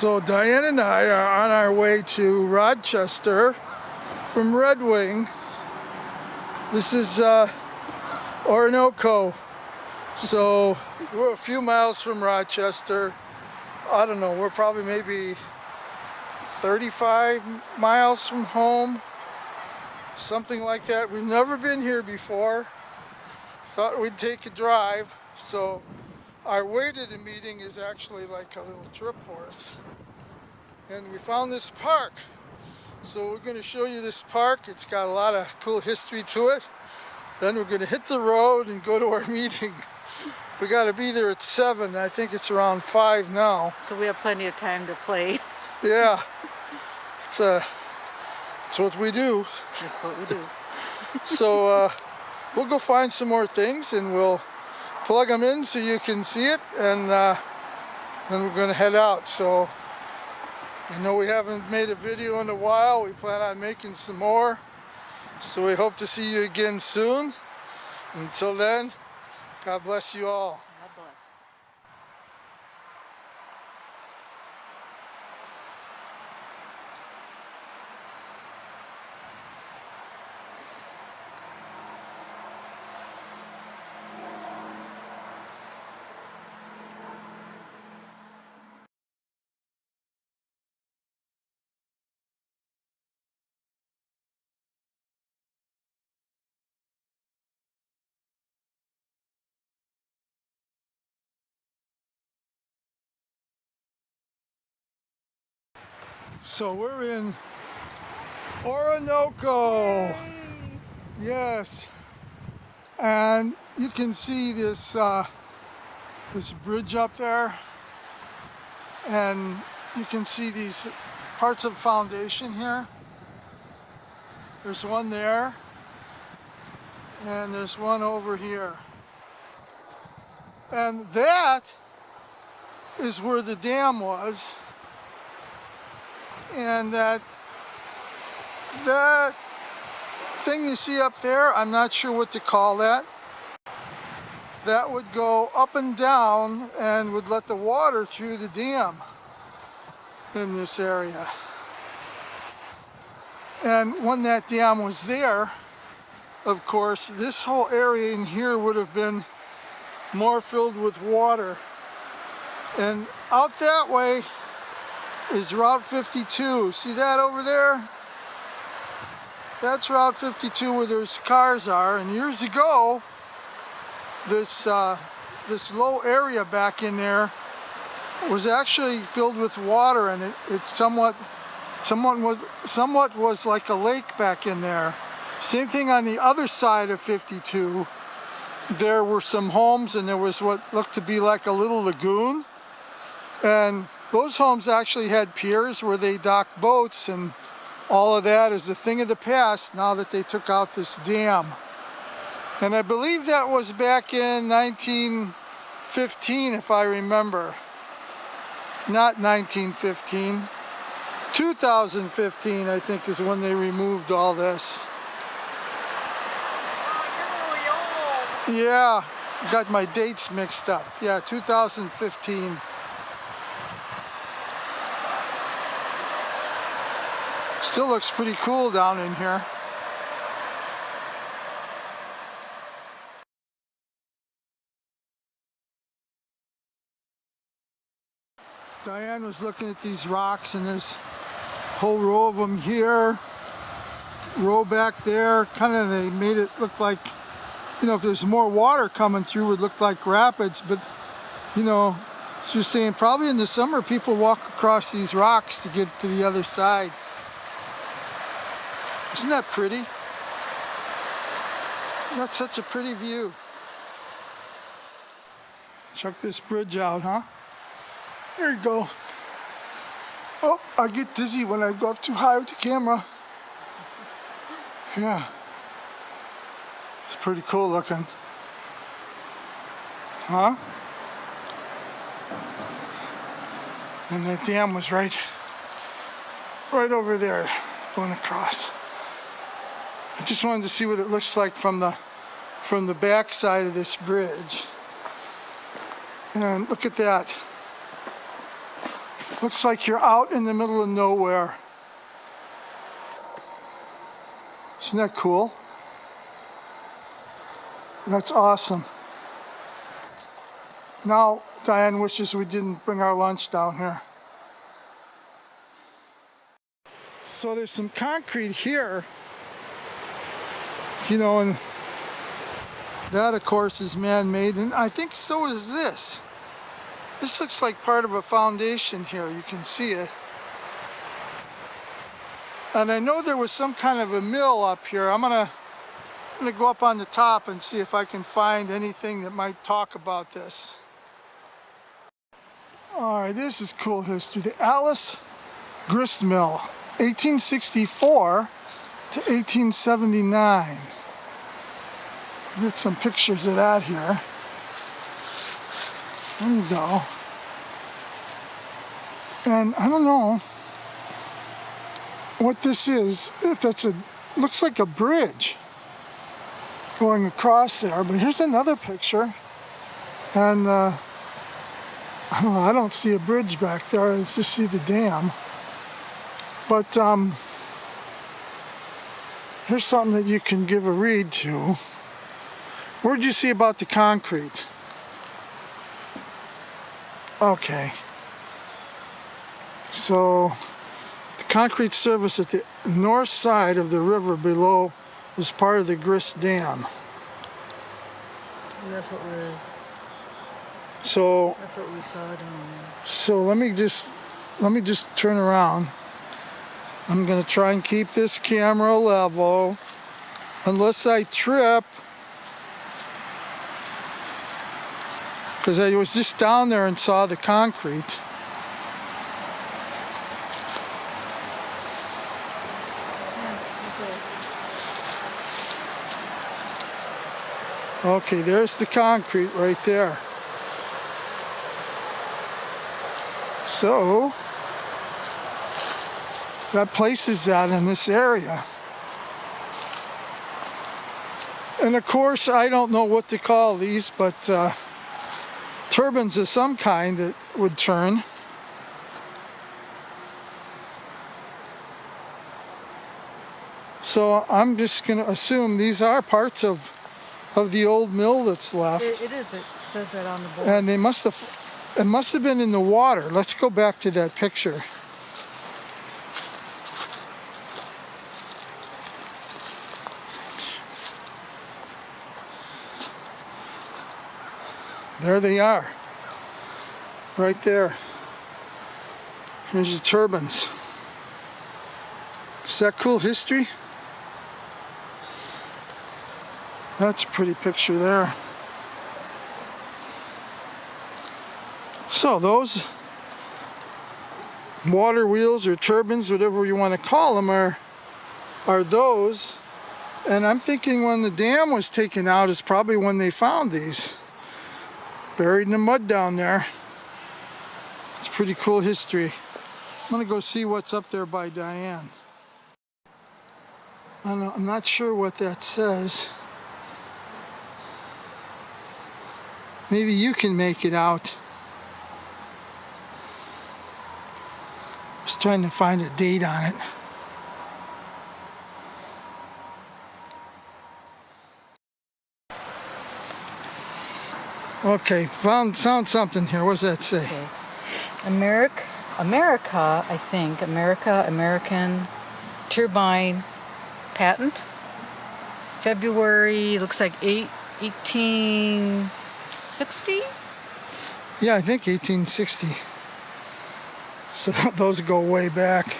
So Diane and I are on our way to Rochester from Red Wing. This is Oronoco. So we're a few miles from Rochester. I don't know, we're probably maybe 35 miles from home, something like that. We've never been here before. Thought we'd take a drive. So our way to the meeting is actually like a little trip for us. And we found this park. So we're going to show you this park. It's got a lot of cool history to it. Then we're going to hit the road and go to our meeting. We got to be there at 7. I think it's around 5 now. So we have plenty of time to play. Yeah. It's what we do. That's what we do. So we'll go find some more things and we'll plug them in so you can see it, and then we're going to head out. So I know we haven't made a video in a while. We plan on making some more. So we hope to see you again soon. Until then, God bless you all. God bless. So we're in Oronoco. Yay. Yes. And you can see this this bridge up there. And you can see these parts of foundation here. There's one there. And there's one over here. And that is where the dam was. And that thing you see up there, I'm not sure what to call that. That would go up and down and would let the water through the dam in this area. And when that dam was there, of course, this whole area in here would have been more filled with water. And out that way is Route 52. See that over there? That's Route 52 where those cars are. And years ago, this low area back in there was actually filled with water, and it somewhat was like a lake back in there. Same thing on the other side of 52. There were some homes, and there was what looked to be like a little lagoon. And those homes actually had piers where they docked boats, and all of that is a thing of the past now that they took out this dam. And I believe that was back in 1915, if I remember. Not 1915. 2015, I think, is when they removed all this. Oh, you're really old. Yeah, got my dates mixed up. Yeah, 2015. Still looks pretty cool down in here. Diane was looking at these rocks, and there's a whole row of them here, row back there. Kind of, they made it look like, you know, if there's more water coming through, it would look like rapids. But, you know, she was saying probably in the summer people walk across these rocks to get to the other side. Isn't that pretty? That's such a pretty view. Check this bridge out, huh? There you go. Oh, I get dizzy when I go up too high with the camera. Yeah. It's pretty cool looking. Huh? And that dam was right over there, going across. I just wanted to see what it looks like from the back side of this bridge. And look at that. Looks like you're out in the middle of nowhere. Isn't that cool? That's awesome. Now, Diane wishes we didn't bring our lunch down here. So there's some concrete here, you know, and that of course is man-made, and I think so is this. This looks like part of a foundation here, you can see it. And I know there was some kind of a mill up here. I'm gonna go up on the top and see if I can find anything that might talk about this. All right, this is cool history. The Allis Grist Mill, 1864 to 1879. Get some pictures of that here. There you go. And I don't know what this is. If that's looks like a bridge going across there. But here's another picture, and I don't know. I don't see a bridge back there. I just see the dam. But here's something that you can give a read to. What did you see about the concrete? Okay. So the concrete surface at the north side of the river below was part of the Grist Dam. And that's what we saw down there. So let me just turn around. I'm gonna try and keep this camera level unless I trip, because I was just down there and saw the concrete. Okay, there's the concrete right there. So that places that in this area. And of course, I don't know what to call these, but turbines of some kind that would turn. So I'm just going to assume these are parts of the old mill that's left. It is. It says that on the board. And it must have been in the water. Let's go back to that picture. There they are, right there. Here's the turbines. Is that cool history? That's a pretty picture there. So those water wheels or turbines, whatever you want to call them, are those. And I'm thinking when the dam was taken out is probably when they found these. Buried in the mud down there. It's pretty cool history. I'm gonna go see what's up there by Diane. I'm not sure what that says. Maybe you can make it out. I was trying to find a date on it. Okay, found something here. What does that say? Okay. America, I think. American turbine patent. February, looks like 1860? Yeah, I think 1860. So those go way back.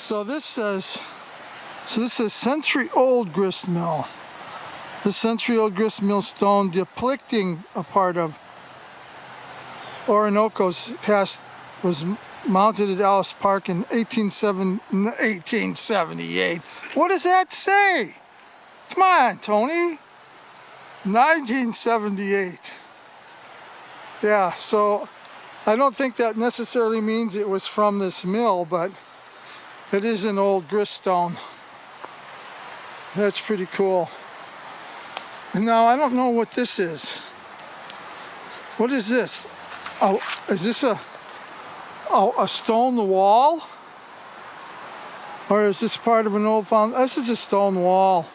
So this says century-old grist mill. The century-old grist mill stone depicting a part of Oronoco's past was mounted at Allis Park in 1878. What does that say? Come on, Tony. 1978. Yeah, so I don't think that necessarily means it was from this mill, but it is an old grist stone. That's pretty cool. Now, I don't know what this is. What is this? Oh, is this a stone wall? Or is this part of an old foundation? This is a stone wall.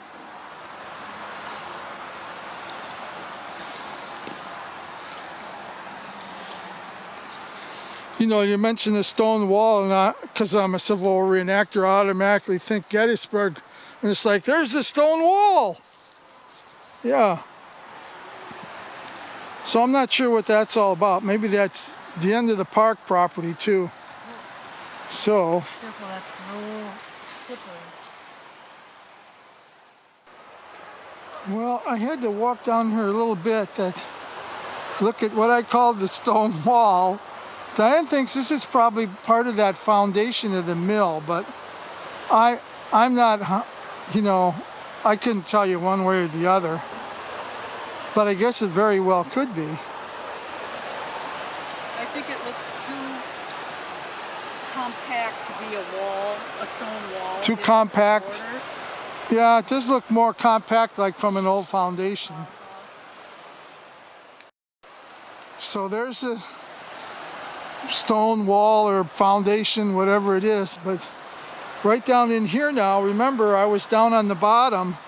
You know, you mention the stone wall, and because I'm a Civil War reenactor, I automatically think Gettysburg. And it's like, there's the stone wall. Yeah. So I'm not sure what that's all about. Maybe that's the end of the park property too. So. Careful, that's real slippery. Well, I had to walk down here a little bit look at what I call the stone wall. Diane thinks this is probably part of that foundation of the mill, but I'm not, you know, I couldn't tell you one way or the other. But I guess it very well could be. I think it looks too compact to be a wall, a stone wall. Too compact. Yeah, it does look more compact, like from an old foundation. So there's a stone wall or foundation, whatever it is, but right down in here now, remember I was down on the bottom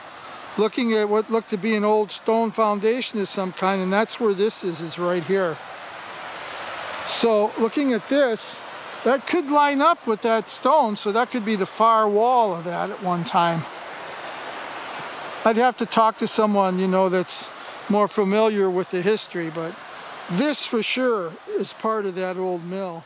looking at what looked to be an old stone foundation of some kind, and that's where this is right here. So looking at this, that could line up with that stone, so that could be the far wall of that at one time. I'd have to talk to someone, you know, that's more familiar with the history, but this for sure is part of that old mill.